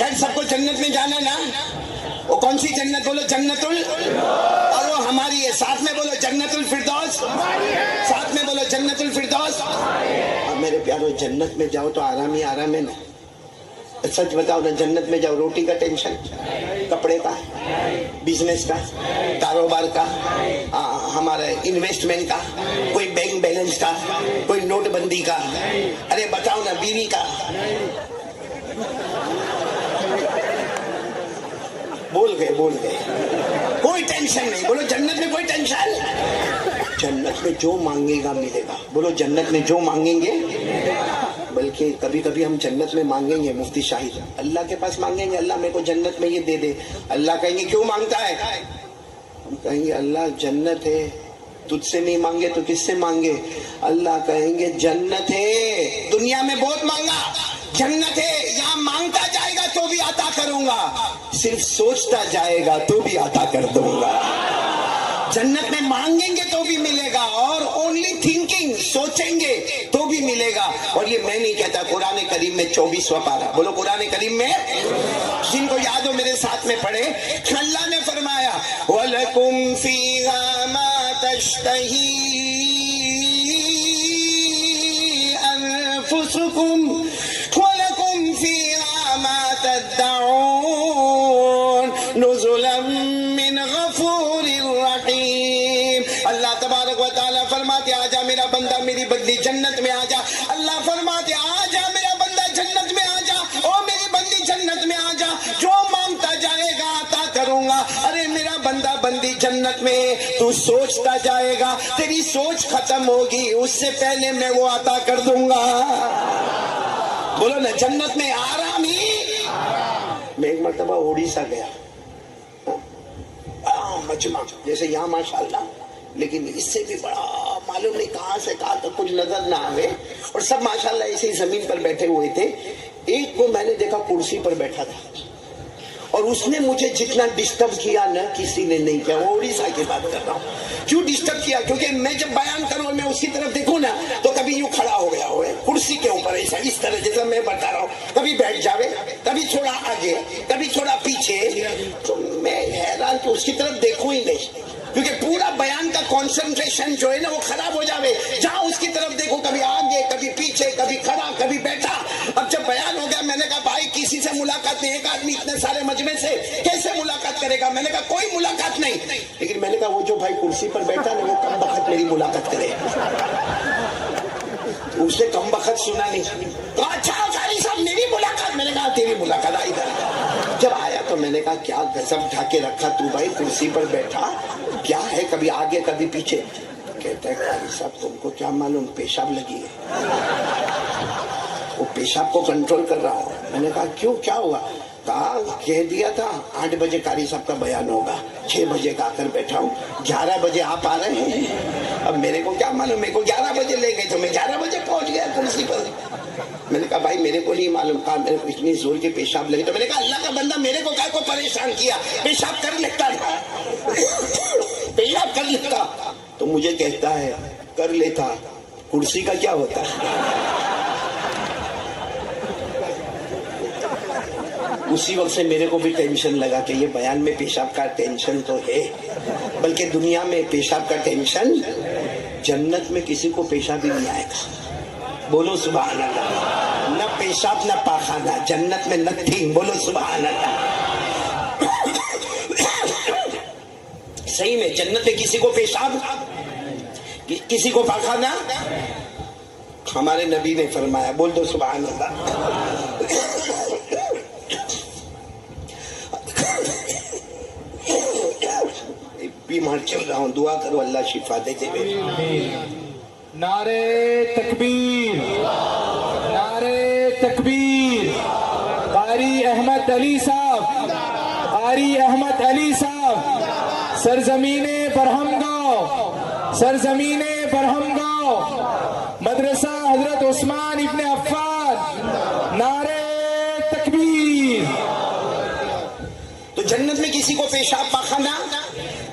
خیر سب کو جنت میں جانا نا. وہ کون سی جنت بولو؟ جنت اور وہ ہماری ہے. ساتھ میں بولو جنت الفردوس. ساتھ میں بولو جنت الفردوس. اب میرے پیارو جنت میں جاؤ تو آرام ہی آرام ہے نا. سچ بتاؤ نا, جنت میں جاؤ روٹی کا ٹینشن, کپڑے کا, بزنس کا, کاروبار کا, ہمارا انویسٹمنٹ کا, کوئی بینک بیلنس کا, کوئی نوٹ بندی کا, ارے بتاؤ نا بیوی کا. بول گئے کوئی ٹینشن نہیں. بولو جنت میں کوئی ٹینشن. جنت میں جو مانگے گا ملے گا. بولو جنت میں جو مانگیں گے. بلکہ کبھی کبھی ہم جنت میں مانگیں گے مفتی شاہد, اللہ کے پاس مانگیں گے اللہ میرے کو جنت میں یہ دے دے. اللہ کہیں گے کیوں مانگتا ہے؟ ہم کہیں گے اللہ جنت ہے, تجھ سے نہیں مانگے تو کس سے مانگے؟ اللہ کہیں گے جنت ہے, دنیا میں بہت مانگا, جنت ہے یہاں مانگتا جائے گا تو بھی عطا کروں گا, صرف سوچتا جائے گا تو بھی عطا کر دوں گا. جنت میں مانگیں گے تو بھی ملے گا, اور اونلی تھنکنگ, سوچیں گے تو بھی ملے گا. اور یہ میں نہیں کہتا, قرآن کریم میں 24واں پارہ, بولو قرآن کریم میں, جن کو یاد ہو میرے ساتھ میں پڑھے. اللہ نے فرمایا وَلَكُمْ فِيهَا مَا تَشْتَهِي أَنفُسُكُمْ وَلَكُمْ فِيهَا مَا تَدَّعُونَ نُزُلًا مِّنْ غَفُورٍ رَحِيمٍ. اللہ تبارک و تعالیٰ فرماتے آجا میرا بندہ میری بندی جنت میں آجا. اللہ فرماتے آجا میرا بندہ جنت میں آجا, او میری بندی جنت میں آجا, جو مانگتا جائے گا عطا کروں گا. ارے میرا بندہ بندی جنت میں, تو سوچتا جائے گا, تیری سوچ ختم ہوگی اس سے پہلے میں وہ عطا کر دوں گا. بولو نا جنت میں آرام ہی. میں ایک مرتبہ اڑیسہ گیا, مجمع جیسے یہاں ماشاءاللہ, لیکن اس سے بھی بڑا معلوم نہیں کہاں سے کہاں تک کچھ نظر نہ آئے, اور سب ماشاءاللہ ایسے ہی زمین پر بیٹھے ہوئے تھے. ایک کو میں نے دیکھا کرسی پر بیٹھا تھا, اور اس نے مجھے جتنا ڈسٹرب کیا نہ کسی نے نہیں کیا. وہ اڑیسہ کی بات کر رہا ہوں. کیوں ڈسٹرب کیا؟ کیونکہ میں جب بیان کروں اور میں اس کی طرف دیکھوں نا تو کبھی یوں کھڑا ہو گیا ہوئے کرسی کے اوپر ایسا اس طرح جیسا میں بتا رہا ہوں, کبھی بیٹھ جاوے, کبھی تھوڑا آگے, کبھی تھوڑا پیچھے. تو میں حیران کہ اس کی طرف دیکھوں ہی نہیں, کیونکہ پورا بیان کا کنسنٹریشن جو ہے نا وہ خراب ہو جاوے. جہاں اس کی طرف دیکھو, کبھی آگے, کبھی پیچھے, کبھی کھڑا, کبھی بیٹھا. اب جب بیان ہو گیا میں نے کہا بھائی کسی سے ملاقات نہیں, ایک آدمی اتنے سارے مجمع سے کیسے ملاقات کرے گا؟ میں نے کہا کوئی ملاقات نہیں, لیکن میں نے کہا وہ جو بھائی کرسی پر بیٹھا نا وہ کم بخت میری ملاقات کرے. اس نے کم بخت سنا نہیں تو اچھا قاری صاحب میری ملاقات. میں نے کہا تیری ملاقات آئی ادھر. جب آیا تو میں نے کہا کیا گزب ڈھاکے رکھا تو بھائی, کرسی پر بیٹھا کیا ہے, کبھی آگے کبھی پیچھے. کہتا ہے قاری صاحب تم کو کیا معلوم پیشاب لگی ہے, وہ پیشاب کو کنٹرول کر رہا ہوں. میں نے کہا کیوں, کیا ہوا؟ کہا کہہ دیا تھا 8 بجے قاری صاحب کا بیان ہوگا, 6 بجے کا آ کر بیٹھا ہوں, 11 بجے آپ آ رہے ہیں. اب میرے کو کیا معلوم, میرے کو 11 بجے لے گئے تو میں 11 بجے پہنچ گیا کرسی پر. میں نے کہا بھائی میرے کو نہیں معلوم. کہا میرے کو اتنی زور کی پیشاب لگی. تو میں نے کہا اللہ کا بندہ میرے کو کیا کو پریشان کیا, پیشاب کر لیتا تھا, پیشاب کر لیتا. تو مجھے کہتا ہے کر لیتا, کرسی کا کیا ہوتا ہے. اسی وقت سے میرے کو بھی ٹینشن لگا کہ یہ بیان میں پیشاب کا ٹینشن تو ہے, بلکہ دنیا میں پیشاب کا ٹینشن, جنت میں کسی کو پیشاب ہی نہیں آئے گا. بولو سبحان اللہ. نہ پیشاب نہ پاخانہ, جنت میں نتھنگ. بولو سبحان اللہ. صحیح میں جنت میں کسی کو پیشاب, کسی کو پاخانہ. ہمارے نبی نے فرمایا, بول دو سبحان اللہ. بیمار چل رہا ہوں, دعا کرو اللہ شفا دے دے. نعرے تکبیر, نعرے تکبیر. قاری احمد علی صاحب, قاری احمد علی صاحب, سرزمین برہم گاؤں, سرزمین برہم گاؤں, مدرسہ حضرت عثمان ابن عفان. نعرے تکبیر. تو جنت میں کسی کو پیشاب پاخانہ,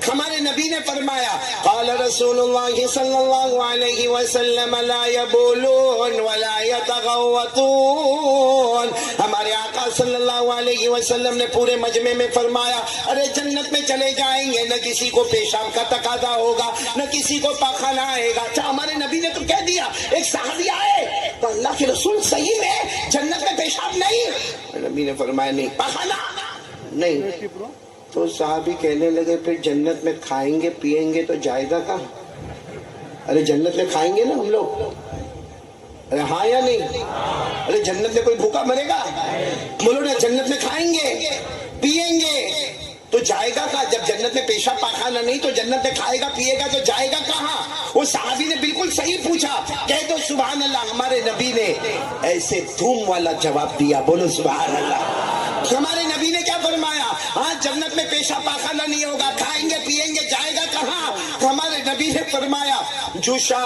ہمارے نبی نبی نے فرمایا قال رسول اللہ صلی اللہ علیہ وسلم لا یبولون ولا یتغوطون. ہمارے آقا صلی اللہ علیہ وسلم نے پورے مجمع میں فرمایا ارے جنت میں چلے جائیں گے نہ کسی کو پیشاب کا تقاضا ہوگا نہ کسی کو پاخانہ آئے گا. اچھا ہمارے نبی نے تو کہہ دیا. ایک صحابی آئے تو اللہ کے رسول صحیح میں جنت میں پیشاب نہیں؟ نبی نے فرمایا نہیں. پاخانہ نہیں. تو صحابی کہنے لگے پھر جنت میں کھائیں گے پیئیں گے تو جائے گا کہاں؟ ارے جنت میں کھائیں گے نا ہم لوگ. ارے ہاں یا نہیں؟ ارے جنت میں کوئی بھوکا مرے گا؟ بولو نا جنت میں کھائیں گے پیئیں گے تو جائے گا کہاں؟ جب جنت میں پیشاب پاخانہ نہیں تو جنت میں کھائے گا پیئے گا تو جائے گا کہاں؟ وہ صحابی نے بالکل صحیح پوچھا. کہہ دو سبحان اللہ. ہمارے نبی نے ایسے دھوم والا جواب دیا. بولو سبحان اللہ. ہمارے نبی نے کیا فرمایا؟ ہاں جنت میں پیشاب پاخانہ نہیں ہوگا کھائیں گے پیئیں گے جائے گا کہاں؟ ہمارے نبی نے فرمایا جوشا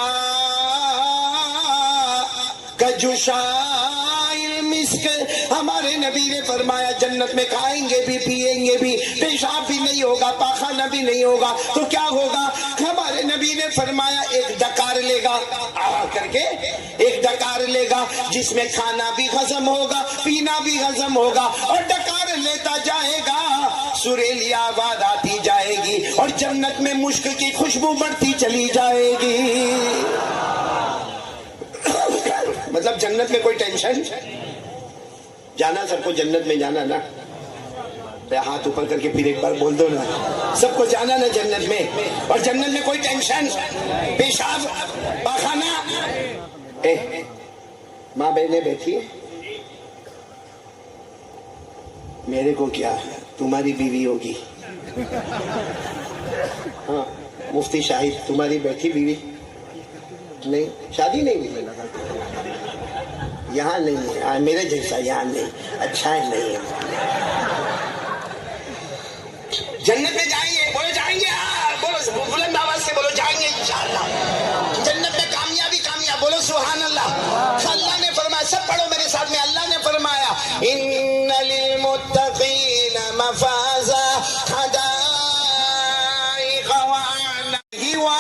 مسک. ہمارے نبی نے فرمایا جنت میں کھائیں گے بھی پیئیں گے بھی پیشاب بھی نہیں ہوگا پاخانہ بھی نہیں ہوگا تو کیا ہوگا؟ ہمارے نبی نے فرمایا ایک ڈکار لے گا کر کے ایک ڈکار لے گا جس میں کھانا بھی ہضم ہوگا پینا بھی ہضم ہوگا اور ڈکار لیتا جائے گا سریلی آواز آتی جائے گی اور جنت میں مشک کی خوشبو بڑھتی چلی جائے گی. مطلب جنت میں کوئی ٹینشن. جانا سب کو جنت میں جانا نا. ہاتھ اوپر کر کے پھر ایک بار بول دو نا. سب کو جانا نا جنت میں. اور جنت میں کوئی ٹینشن پیشاب پاخانہ. ماں بہنیں بیٹھی ہے. میرے کو کیا تمہاری بیوی ہوگی. ہاں مفتی شاہد تمہاری بیٹھی بیوی نہیں شادی نہیں ہوئی یہاں نہیں ہے. میرے جیسا یہاں نہیں. اچھا ہے نہیں. جنت میں جائیں گے. بولو جائیں گے. بولو بلند آواز سے بولو جائیں گے انشاءاللہ. جنت میں کامیابی کامیاب. بولو سبحان اللہ. اللہ نے فرمایا سب پڑھو میرے ساتھ میں. اللہ نے فرمایا ان للمتقین مفازا حدائق وعنبا.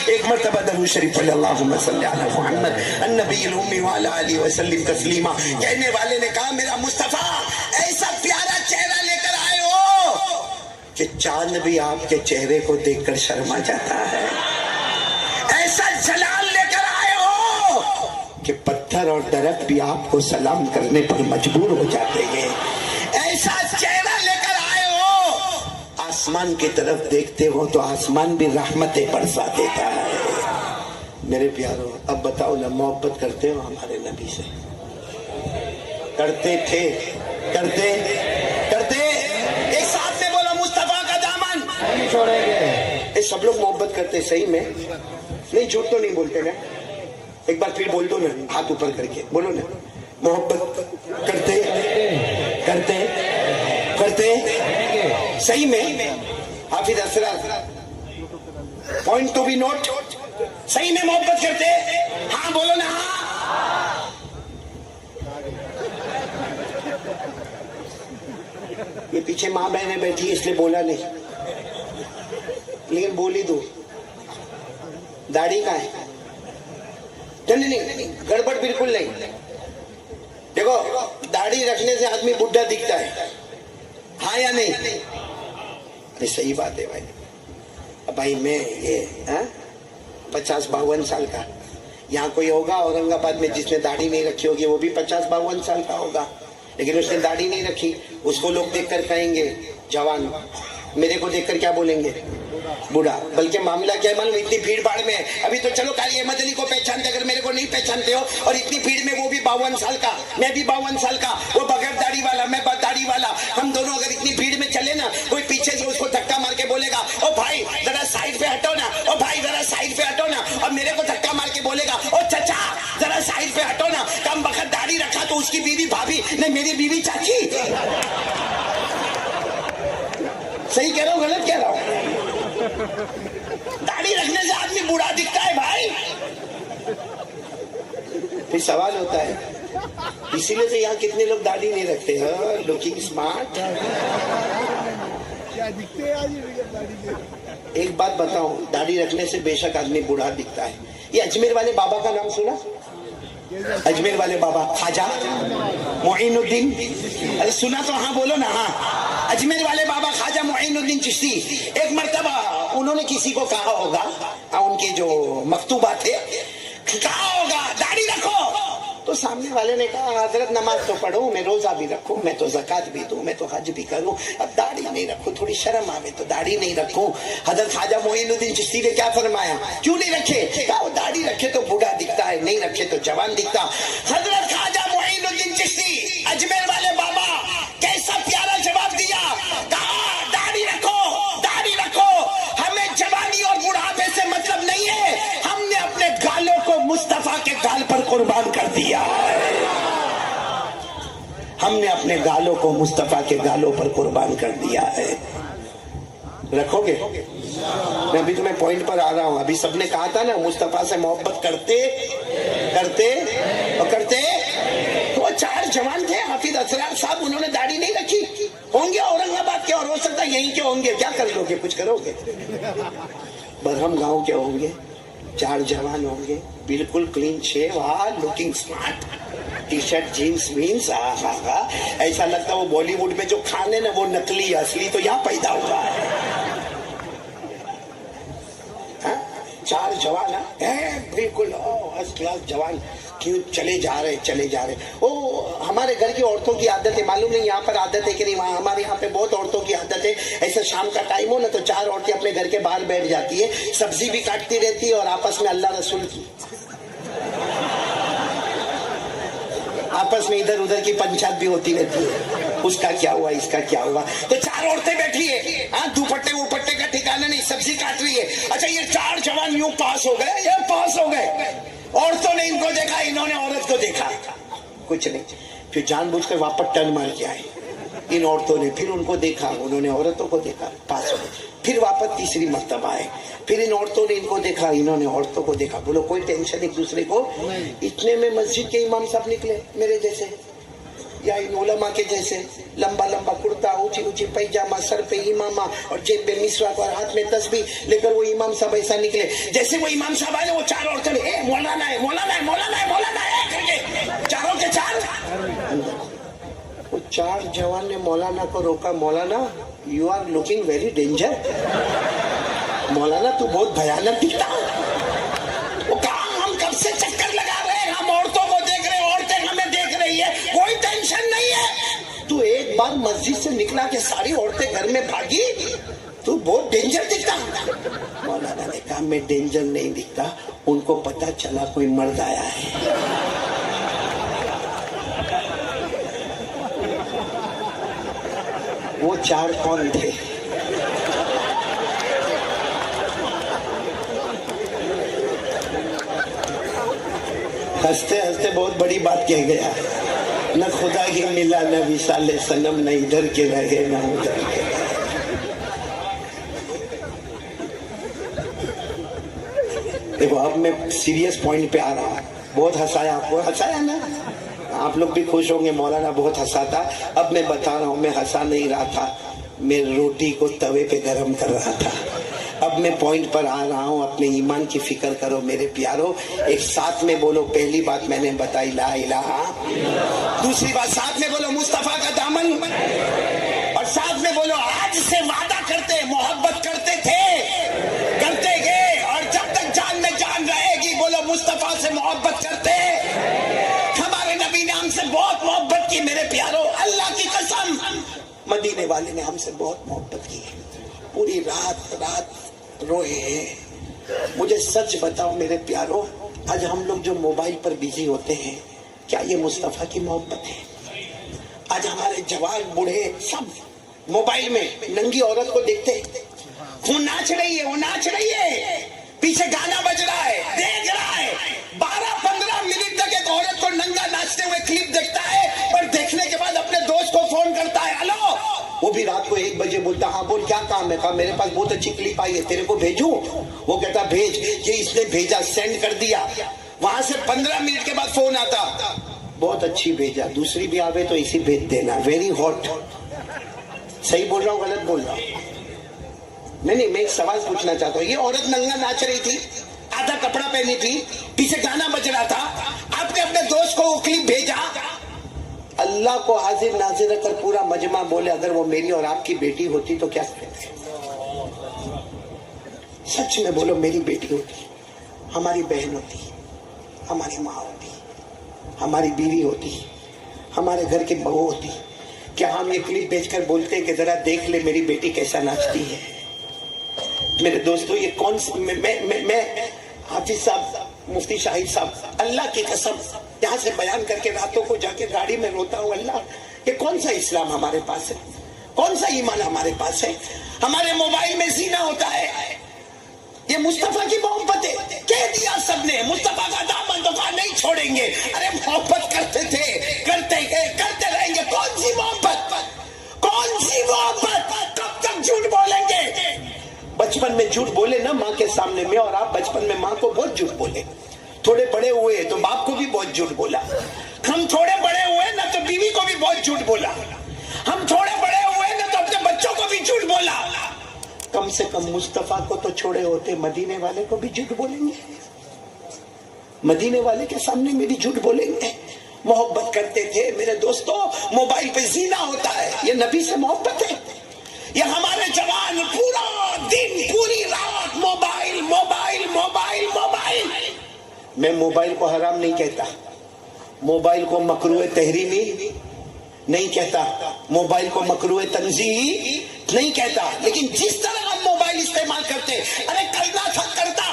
ایک مرتبہ درود شریف پڑھ اللہم صلی علی محمد النبی الامی وعلی آلہ وسلم تسلیما. کہنے والے نے کہا میرا مصطفیٰ ایسا پیارا چہرہ لے کر آئے ہو کہ چاند بھی آپ کے چہرے کو دیکھ کر شرما جاتا ہے. ایسا جلال لے کر آئے ہو کہ پتھر اور درخت بھی آپ کو سلام کرنے پر مجبور ہو جاتے ہیں. ایسا چہرہ لے کر آئے ہو آسمان کی طرف دیکھتے ہو تو آسمان بھی رحمتیں برسا دیتا ہے. میرے پیارو اب بتاؤ نا محبت کرتے ہو ہمارے نبی سے؟ کرتے تھے کرتے ایک ساتھ میں بولو مصطفیٰ کا دامن نہیں چھوڑیں گے. یہ سب لوگ محبت کرتے صحیح میں نہیں. جھوٹ تو نہیں بولتے نا. ایک بار پھر بول دو نا ہاتھ اوپر کر کے بولو نا محبت کرتے صحیح میں. حافظ اسرار پوائنٹ ٹو بی نوٹ. صحیح میں محبت کرتے؟ ہاں بولو نا. ہاں یہ پیچھے ماں بہنیں بیٹھی اس لیے بولا نہیں لیکن بولی دو. داڑھی کا ہے نہیں گڑبڑ بالکل نہیں. دیکھو داڑھی رکھنے سے آدمی بڈھا دکھتا ہے. ہاں یا نہیں؟ صحیح بات ہے بھائی. بھائی میں یہ 50-52 سال کا. یہاں کوئی ہوگا اورنگ آباد میں جس نے داڑھی نہیں رکھی ہوگی وہ بھی 50-52 سال کا ہوگا لیکن اس نے داڑھی نہیں رکھی. اس کو لوگ دیکھ کر کہیں گے جوان. میرے کو دیکھ کر کیا بولیں گے؟ بوڑھا. بلکہ معاملہ کیا معلوم اتنی بھیڑ بھاڑ میں ابھی تو چلو قاری احمد علی کو پہچانتے اگر میرے کو نہیں پہچانتے ہو اور اتنی بھیڑ میں وہ بھی 52 سال کا میں بھی 52 سال کا وہ بغیر داڑھی والا میں داڑھی والا ہم دونوں اگر اتنی بھیڑ میں چلے نا کوئی پیچھے سے اس کو دھکا مار کے بولے گا او بھائی ذرا سائڈ پہ ہٹو نا او بھائی ذرا سائڈ پہ ہٹو نا اور میرے کو دھکا مار کے بولے گا او چچا ذرا سائڈ پہ ہٹو نا. کم وقت داڑھی رکھا تو اس کی بیوی بھابھی نہیں میری بیوی چاچی. صحیح کہہ رہا ہوں غلط کہہ رہا ہوں؟ داڑھی رکھنے سے آدمی بوڑھا دکھتا ہے بھائی. پھر سوال ہوتا ہے اسی لیے تو یہاں کتنے لوگ داڑھی نہیں رکھتے ہیں. Looking smart. ایک بات بتاؤں, داڑھی رکھنے سے بے شک آدمی بوڑھا دکھتا ہے. یہ اجمیر والے بابا کا نام سنا؟ اجمیر والے بابا خواجہ معین الدین, ارے سنا تو ہاں بولو نا. ہاں, اجمیر والے بابا خواجہ معین الدین چشتی, ایک مرتبہ انہوں نے کسی کو کہا ہوگا, ان کے جو مکتوبات تھے, کہا ہوگا داڑھی رکھو, تو سامنے والے نے کہا حضرت نماز تو پڑھوں, میں روزہ بھی رکھوں, میں تو زکات بھی دوں, میں تو حج بھی کروں, اب داڑھی نہیں رکھوں, تھوڑی شرم آوے تو داڑھی نہیں رکھوں. حضرت خواجہ معین الدین چشتی نے کیا فرمایا, کیوں نہیں رکھے؟ کہا وہ داڑھی رکھے تو بوڑھا دکھتا ہے, نہیں رکھے تو جوان دکھتا. حضرت خواجہ معین الدین چشتی اجمیر والے بابا کیسا پیارا جواب دیا, کہا داڑھی رکھو, داڑھی رکھو, ہمیں جوانی اور بڑھاپے سے مطلب نہیں ہے, ہم نے اپنے گالوں کو مصطفیٰ کے گال پر قربان کر دیا ہے. ہم نے اپنے گالوں کو مصطفیٰ کے گالوں پر قربان کر دیا ہے. رکھو گے؟ میں ابھی تمہیں پوائنٹ پر آ رہا ہوں. ابھی سب نے کہا تھا نا مصطفیٰ سے محبت کرتے کرتے اور کرتے. تو وہ 4 جوان تھے, حافظ اسرار صاحب, انہوں نے داڑھی نہیں رکھی. ہوں گے اورنگ آباد کے, اور ہو سکتا ہے یہیں کے ہوں گے. کیا کر لو گے, کچھ کرو گے؟ برہم گاؤں کے ہوں گے. 4 جوان ہوں گے, بالکل clean shave, looking smart, T shirt jeans وینس, ایسا لگتا وہ بالی ووڈ میں جو کھانے نا وہ نقلی, اصلی تو یہاں پیدا ہوا ہے. 4 جوان بالکل فرسٹ کلاس جوان, کیوں چلے جا رہے. ہمارے گھر کی عورتوں کی عادت ہے, معلوم نہیں یہاں پر عادت ہے کہ نہیں, وہاں ہمارے یہاں پہ بہت عورتوں کی عادت ہے, ایسا شام کا ٹائم ہو نا تو 4 عورتیں اپنے گھر کے باہر بیٹھ جاتی ہے, سبزی بھی کاٹتی رہتی ہے, اور آپس میں اللہ رسول کی آپس میں ادھر ادھر کی پنچات بھی ہوتی رہتی ہے, اس کا کیا ہوا, اس کا کیا ہوا. تو 4 عورتیں بیٹھی ہے, دوپٹے وپٹے کا ٹھکانا نہیں, سبزی کاٹ رہی ہے. اچھا یہ 4 جوان یوں پاس ہو گئے, یہ پاس ہو گئے. عورتوں نے ان کو دیکھا, انہوں نے عورت کو دیکھا, کچھ نہیں. پھر جان بوجھ کر واپس ٹرن مار کے آئے. ان عورتوں نے پھر ان کو دیکھا, انہوں نے عورتوں کو دیکھا, پاس ہو گئے. پھر واپس تیسری مرتبہ آئے, پھر ان عورتوں نے ان کو دیکھا, انہوں نے عورتوں کو دیکھا. بولو کوئی ٹینشن ایک دوسرے کو. اتنے میں مسجد کے امام صاحب نکلے, میرے جیسے یا ان علماء کے جیسے, لمبا لمبا کرتا, اونچی اونچی پیجامہ, سر پہ امامہ, اور جیب میں مسواک, اور ہاتھ میں تسبیح لے کر وہ امام صاحب ایسا نکلے. جیسے وہ امام صاحب آئے, وہ 4 عورتیں نے مولانا ہے, مولانا ہے, مولانا ہے, مولانا ہے کر کے چاروں کے 4. وہ 4 جوان نے مولانا کو روکا, مولانا you are looking very danger, مولانا تو بہت بھیانک دکھتا. وہ کہا ہم کب سے چکر لگا رہے ہیں, ہم عورتوں کو دیکھ رہے ہیں, عورتیں ہمیں دیکھ رہی ہے, کوئی ٹینشن نہیں ہے. تو ایک بار مسجد سے نکلا کہ ساری عورتیں گھر میں بھاگی, تو بہت ڈینجر دکھتا. مولانا نے کہا میں ڈینجر نہیں دکھتا, ان کو پتا چلا کوئی مرد آیا ہے. وہ 4 کون تھے؟ ہنستے ہنستے بہت بڑی بات کہہ گیا. نہ خدا کی ملا, نہ وصال صنم, نہ ادھر کے رہے نہ ادھر کے رہے. دیکھو اب میں سیریس پوائنٹ پہ آ رہا ہوں. بہت ہنسایا آپ کو, ہنسایا نا, آپ لوگ بھی خوش ہوں گے, مولانا بہت ہنسا تھا. اب میں بتا رہا ہوں, میں ہنسا نہیں رہا تھا, میں روٹی کو توے پہ گرم کر رہا تھا. اب میں پوائنٹ پر آ رہا ہوں. اپنے ایمان کی فکر کرو میرے پیارو. ایک ساتھ میں بولو, پہلی بات میں نے بتائی لا الہ, دوسری بات ساتھ میں بولو مصطفیٰ کا دامن, اور ساتھ میں بولو آج سے وعدہ کرتے, محبت کرتے تھے, کرتے گئے, اور جب تک جان میں جان رہے گی بولو مصطفیٰ سے محبت کرتے. ہمارے نبی نے ہم سے بہت محبت کی میرے پیارو, اللہ کی قسم. مدینے والے نے ہم سے بہت محبت کی, پوری رات رات روئے ہیں. مجھے سچ بتاؤ میرے پیارو, آج ہم لوگ جو موبائل پر بزی ہوتے ہیں, کیا یہ مصطفیٰ کی محبت ہے؟ آج ہمارے جوان بوڑھے سب موبائل میں ننگی عورت کو دیکھتے ہیں, وہ ناچ رہی ہے, وہ ناچ رہی ہے, پیچھے گانا بج رہا ہے, دیکھ رہا ہے. 12-15 منٹ تک ایک عورت کو ننگا ناچتے ہوئے کلپ دیکھتا ہے, اور دیکھنے کے بعد اپنے دوست کو فون کرتا ہے, ہلو. وہ بھی رات کو 1 بجے بولتا, ہاں بول کیا کام ہے؟ کہا میرے پاس بہت اچھی کلپ آئی ہے, تیرے کو بھیجوں؟ وہ کہتا بھیج. یہ اس نے بھیجا, سینڈ کر دیا. وہاں سے 15 منٹ کے بعد فون آتا, بہت اچھی بھیجا, دوسری بھی آوے تو اسی بھیج دینا, ویری ہاٹ. صحیح بول رہا ہوں غلط بول رہا ہوں؟ نہیں میں ایک سوال پوچھنا چاہتا ہوں. یہ عورت ننگا ناچ رہی تھی, آدھا کپڑا پہنی تھی, پیچھے گانا بج رہا تھا, آپ نے اپنے دوست کو وہ کلپ بھیجا. اللہ کو حاضر ناظر کر پورا مجمع بولے اگر وہ میری اور آپ کی بیٹی ہوتی تو کیا کرتے؟ سچ میں بولو, میری بیٹی ہوتی, ہماری بہن ہوتی, ہماری ماں ہوتی, ہماری بیوی ہوتی, ہمارے گھر کی بہو ہوتی, کیا ہم یہ کلپ بھیج کر بولتے کہ ذرا دیکھ لے میری بیٹی کیسا ناچتی ہے؟ میرے دوستو, یہ کون سی, میں حافظ صاحب, مفتی شاہد صاحب, اللہ کی قسم یہاں سے بیان کر کے راتوں کو جا کے گاڑی میں روتا ہوں, اللہ یہ کون سا اسلام ہمارے پاس ہے, کون سا ایمان ہمارے پاس ہے؟ ہمارے موبائل میں زینا ہوتا ہے, یہ مصطفیٰ کی محبت ہے, کہہ دیا سب نے مصطفیٰ کا دامن تو کہا نہیں چھوڑیں گے. ارے محبت کرتے تھے, کرتے گئے, کرتے رہیں گے. کون سی محبت, کون سی محبت, کب تک جھوٹ بولیں گے؟ بچپن میں جھوٹ بولے نا ماں کے سامنے, میں اور آپ بچپن میں ماں کو بہت جھوٹ بولے. تھوڑے بڑے ہوئے تو باپ کو بھی بہت جھوٹ بولا. ہم تھوڑے بڑے ہوئے نا تو بیوی کو بھی بہت جھوٹ بولا. ہم تھوڑے بڑے ہوئے نا تو اپنے بچوں کو بھی جھوٹ بولا. کم سے کم مصطفیٰ کو تو چھوڑے ہوتے, مدینے والے کو بھی جھوٹ بولیں گے, مدینے والے کے سامنے میں بھی جھوٹ بولیں گے. محبت کرتے تھے میرے دوستو. موبائل پہ زینا ہوتا ہے, یہ نبی سے محبت ہے. یہ ہمارے جوان پورا دن پوری رات موبائل موبائل موبائل موبائل. میں موبائل کو حرام نہیں کہتا, موبائل کو مکروہ تحریمی نہیں کہتا, موبائل کو مکروہ تنزیہی نہیں کہتا, لیکن جس طرح ہم موبائل استعمال کرتے, ارے کرنا تھا کرتا.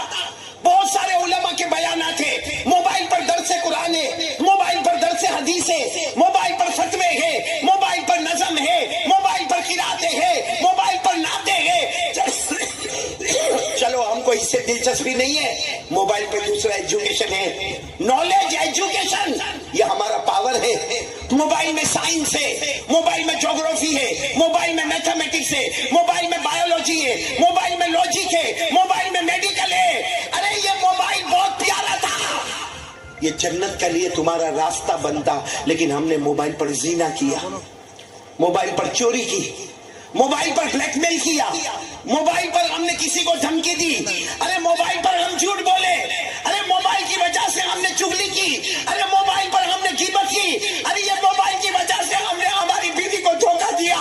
بہت سارے علماء کے بیانات ہیں, موبائل پر درس قرآن ہے, موبائل پر درس حدیث ہے, موبائل پر فتوے ہے, موبائل پر نظم ہے, موبائل پر قراتیں ہے, موبائل پر نعتیں ہے. چلو ہم کو اس سے دلچسپی نہیں ہے, موبائل پہ دوسرا ایجوکیشن ہے, نالج ایجوکیشن, یہ ہمارا پاور ہے. موبائل میں سائنس ہے, موبائل میں جغرافی ہے, موبائل میں میتھمیٹکس ہے, موبائل میں بایولوجی ہے, موبائل میں لاجک ہے, موبائل میں میڈیکل ہے. ارے یہ موبائل بہت پیارا تھا, یہ جنت کے لیے تمہارا راستہ بنتا, لیکن ہم نے موبائل پر زینا کیا, موبائل پر چوری کی, موبائل پر بلیک میل کیا, موبائل پر ہم نے کسی کو دھمکی دی, ارے موبائل پر ہم جھوٹ بولے, ارے موبائل کی وجہ سے ہم نے چغلی کی, ارے موبائل پر ہم نے غیبت کی, ارے یہ موبائل کی وجہ سے ہم نے ہماری بیوی کو دھوکہ دیا,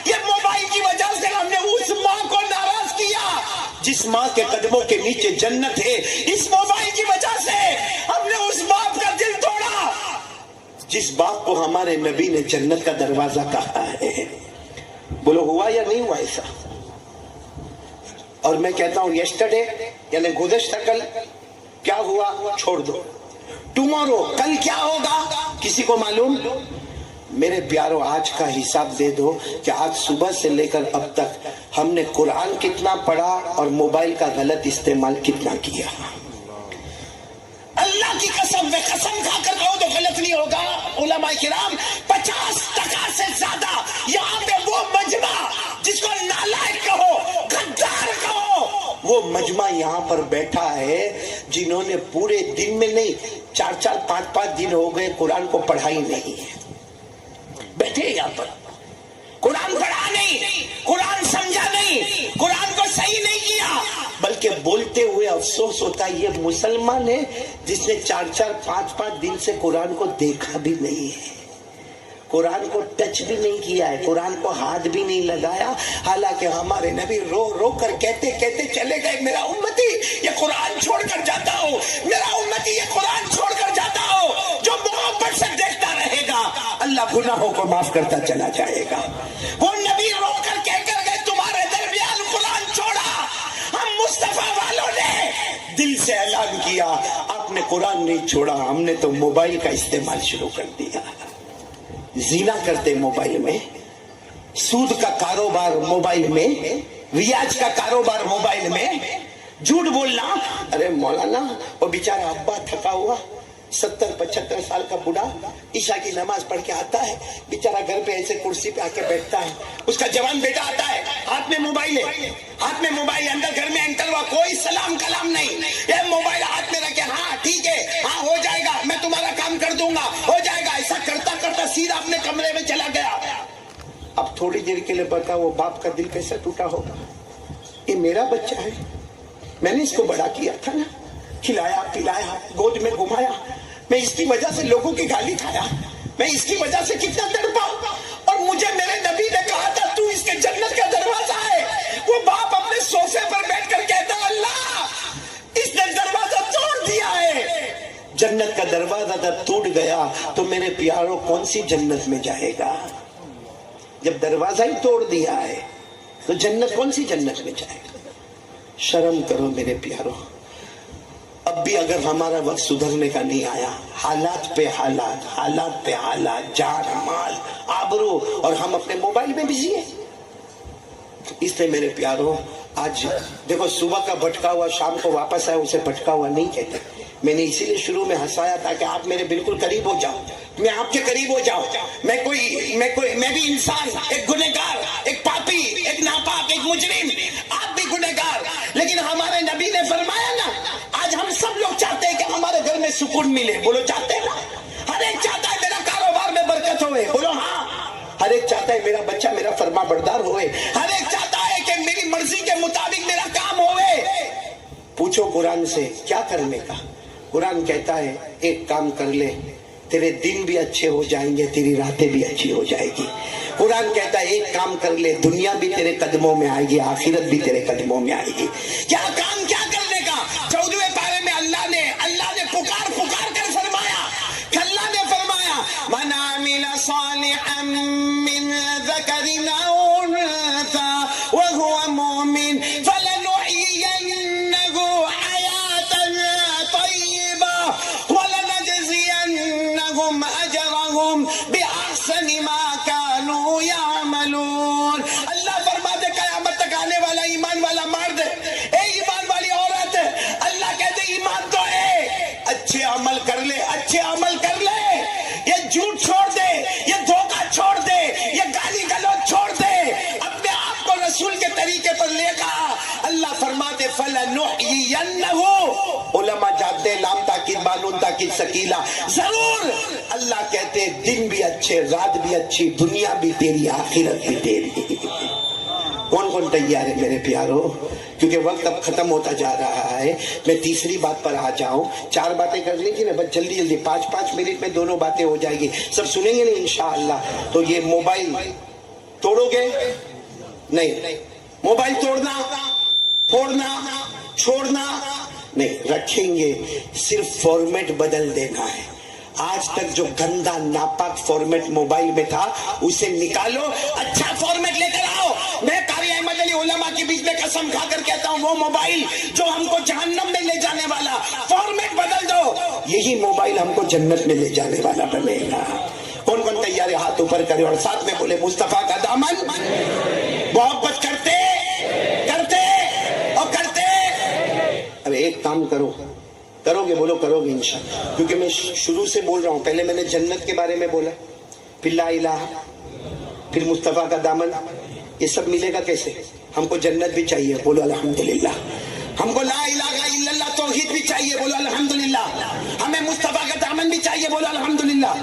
یہ موبائل کی وجہ سے ہم نے اس ماں کو ناراض کیا جس ماں کے قدموں کے نیچے جنت ہے. اس موبائل کی وجہ سے ہم نے اس باپ کا دل توڑا جس باپ کو ہمارے نبی نے جنت کا دروازہ کہا ہے. بولو ہوا یا نہیں ہوا ایسا؟ اور میں کہتا ہوں یسٹرڈے یعنی گزشتہ کل کیا ہوا چھوڑ دو, ٹمورو کل کیا ہوگا کسی کو معلوم؟ میرے پیارو آج کا حساب دے دو کہ آج صبح سے لے کر اب تک ہم نے قرآن کتنا پڑھا اور موبائل کا غلط استعمال کتنا کیا. اللہ کی قسم, میں قسم کھا کر کہوں تو غلط نہیں ہوگا. علماء کرام 50% سے زیادہ یہاں پہ وہ مجمع جس کو نالائق کہو, غدار کہو, وہ مجمع یہاں پر بیٹھا ہے جنہوں نے پورے دن میں نہیں 4-4 5-5 دن ہو گئے قرآن کو پڑھا ہی نہیں ہے. بیٹھے یہاں پر قرآن پڑھا نہیں, قرآن سمجھا نہیں, قرآن کو صحیح نہیں کیا, بلکہ بولتے ہوئے افسوس ہوتا ہے یہ مسلمان ہے جس نے 4-4 5-5 دن سے قرآن کو دیکھا بھی نہیں ہے, قرآن کو ٹچ بھی نہیں کیا ہے, قرآن کو ہاتھ بھی نہیں لگایا. حالانکہ ہمارے نبی رو رو کر کہتے کہتے چلے گئے, میرا امتی یہ قرآن چھوڑ کر جاتا ہو, میرا امتی یہ قرآن چھوڑ کر جاتا ہو, جو محبت سے دیکھتا رہے گا اللہ گناہوں کو معاف کرتا چلا جائے گا. وہ نبی رو کر کہہ کر گئے تمہارے درمیان قرآن چھوڑا, ہم مصطفیٰ والوں نے دل سے اعلان کیا آپ نے قرآن نہیں چھوڑا, ہم نے تو موبائل کا استعمال شروع کر دیا. زنا کرتے موبائل میں, سود کا کاروبار موبائل میں, ریاض کا کاروبار موبائل میں, جھوٹ بولنا. ارے مولانا وہ بیچارہ ابا تھکا ہوا 70-75 سال کا بوڑھا عشاء کی نماز پڑھ کے آتا ہے, بیچارہ گھر پہ ایسے کرسی پہ آ کے بیٹھتا ہے, اس کا جوان بیٹا آتا ہے, ہاتھ میں موبائل ہے, ہاتھ میں موبائل, اندر گھر میں انٹر ہوا, کوئی سلام کلام نہیں, یہ موبائل ہاتھ میں رکھے, ہاں ٹھیک ہے, ہاں ہو جائے گا, میں تمہارا کام کر دوں گا, ہو جائے گا. ایسا کرتا کرتا سیدھا اپنے کمرے میں چلا گیا. اب تھوڑی دیر کے لیے بتا وہ باپ کا دل کیسے ٹوٹا ہوگا, یہ میرا بچہ ہے, میں نے اس کو بڑا کیا تھا نا, کھلایا پلایا گود میں گھمایا, میں اس کی وجہ سے لوگوں کی گالی کھایا, میں اس کی وجہ سے کتنا تڑپا, اور مجھے میرے نبی نے کہا تھا تو اس کے جنت کا دروازہ ہے. وہ باپ اپنے صوفے پر بیٹھ کر کہتا اللہ اس نے دروازہ توڑ دیا ہے. جنت کا دروازہ جب ٹوٹ گیا تو میرے پیاروں کون سی جنت میں جائے گا؟ جب دروازہ ہی توڑ دیا ہے تو جنت کون سی جنت میں جائے گا؟ شرم کرو میرے پیاروں. اب بھی اگر ہمارا وقت سدھرنے کا نہیں آیا, حالات پہ حالات, حالات پہ حالات, جان مال آبرو, اور ہم اپنے موبائل میں بزی ہیں. اس لیے میرے پیاروں آج دیکھو, صبح کا بھٹکا ہوا شام کو واپس آیا اسے بھٹکا ہوا نہیں کہتے. میں نے اسی لیے شروع میں ہنسایا تاکہ آپ میرے بالکل قریب ہو جاؤ, میں آپ کے قریب ہو جاؤں. میں بھی انسان, ایک گنہگار, ایک پاپی, ایک ناپاک, ایک مجرم, آپ بھی گنہگار. لیکن ہمارے نبی نے فرمایا نا, آج ہم سب لوگ چاہتے ہیں کہ ہمارے گھر میں سکون ملے. بولو چاہتے ہیں نا؟ ہر ایک چاہتا ہے میرا کاروبار میں برکت ہوئے. بولو ہاں. ہر ایک چاہتا ہے میرا بچہ میرا فرما بردار ہوئے. ہر ایک چاہتا ہے کہ میری مرضی کے مطابق میرا کام ہوئے. پوچھو قرآن سے کیا کرنے کا؟ قرآن کہتا ہے ایک کام کر لے, تیرے دن بھی اچھے ہو جائیں گے, تیری راتیں بھی اچھی ہو جائے گی. قرآن کہتا ہے ایک کام کر لے, دنیا بھی تیرے قدموں میں آئے گی, آخرت بھی تیرے قدموں میں آئے گی. کیا کام کیا کرنے کا؟ 14ویں پارے میں اللہ نے پکار کر فرمایا, اللہ نے فرمایا من عمل صالحا من ذکر او انثى وهو مؤمن فلنحيينه حياة طيبة ولنجزينهم أجرهم بأحسن ما كانوا يعملون. اللہ فرماتے قیامت تک آنے والا ایمان والا مرد, اے ایمان والی عورت, اللہ کہتے ایمان تو ہے, اچھے عمل کر لے, اچھے عمل کر لے, یہ جھوٹ چھوڑ دے, یہ دھوکہ چھوڑ دے, یہ گالی گلوچ چھوڑ دے, اپنے آپ کو رسول کے طریقے پر لے گا. اللہ فرماتے فَلَنُحْيِيَنَّهُ, علماء جاتے لام تاکید بانون تاکید سکیلا, ضرور اللہ کہتے دن بھی اچھے, رات بھی اچھی, دنیا بھی تیری, آخرت بھی تیری. کون کون تیار ہے میرے پیاروں؟ کیونکہ وقت اب ختم ہوتا جا رہا ہے. میں تیسری بات پر آ جاؤں. 4 باتیں کر لی تھی نا, بس جلدی 5 منٹ میں دونوں باتیں ہو جائے گی. سب سنیں گے نا انشاءاللہ. تو یہ موبائل توڑو گے نہیں, موبائل توڑنا, پھوڑنا, چھوڑنا نہیں, رکھیں گے, صرف فارمیٹ بدل دینا ہے. آج تک جو گندا ناپاک فارمیٹ موبائل میں تھا اسے نکالو, اچھا فارمیٹ لے کر آؤ. میں قاری احمد علی علماء کے بیچ میں قسم کھا کر کہتا ہوں, وہ موبائل جو ہم کو جہنم میں لے جانے والا, فارمیٹ بدل دو, یہی موبائل ہم کو جنت میں لے جانے والا بنے گا. کون کون تیار ہے؟ ہاتھ اوپر کرے اور ساتھ میں بولے مصطفیٰ کا دامن. محبت کرتے اور کرتے. اب ایک کام کرو گے, بولو کرو گے انشاءاللہ, کیونکہ میں شروع سے بول رہا ہوں. پہلے میں نے جنت کے بارے میں بولا, پھر لا الہ, پھر مصطفیٰ کا دامن. یہ سب ملے گا کیسے؟ ہم کو جنت بھی چاہیے, بولو الحمدللہ. ہم کو لا الہ الا اللہ توحید بھی چاہیے, بولو الحمدللہ. ہمیں مصطفیٰ کا دامن بھی چاہیے, بولو الحمدللہ.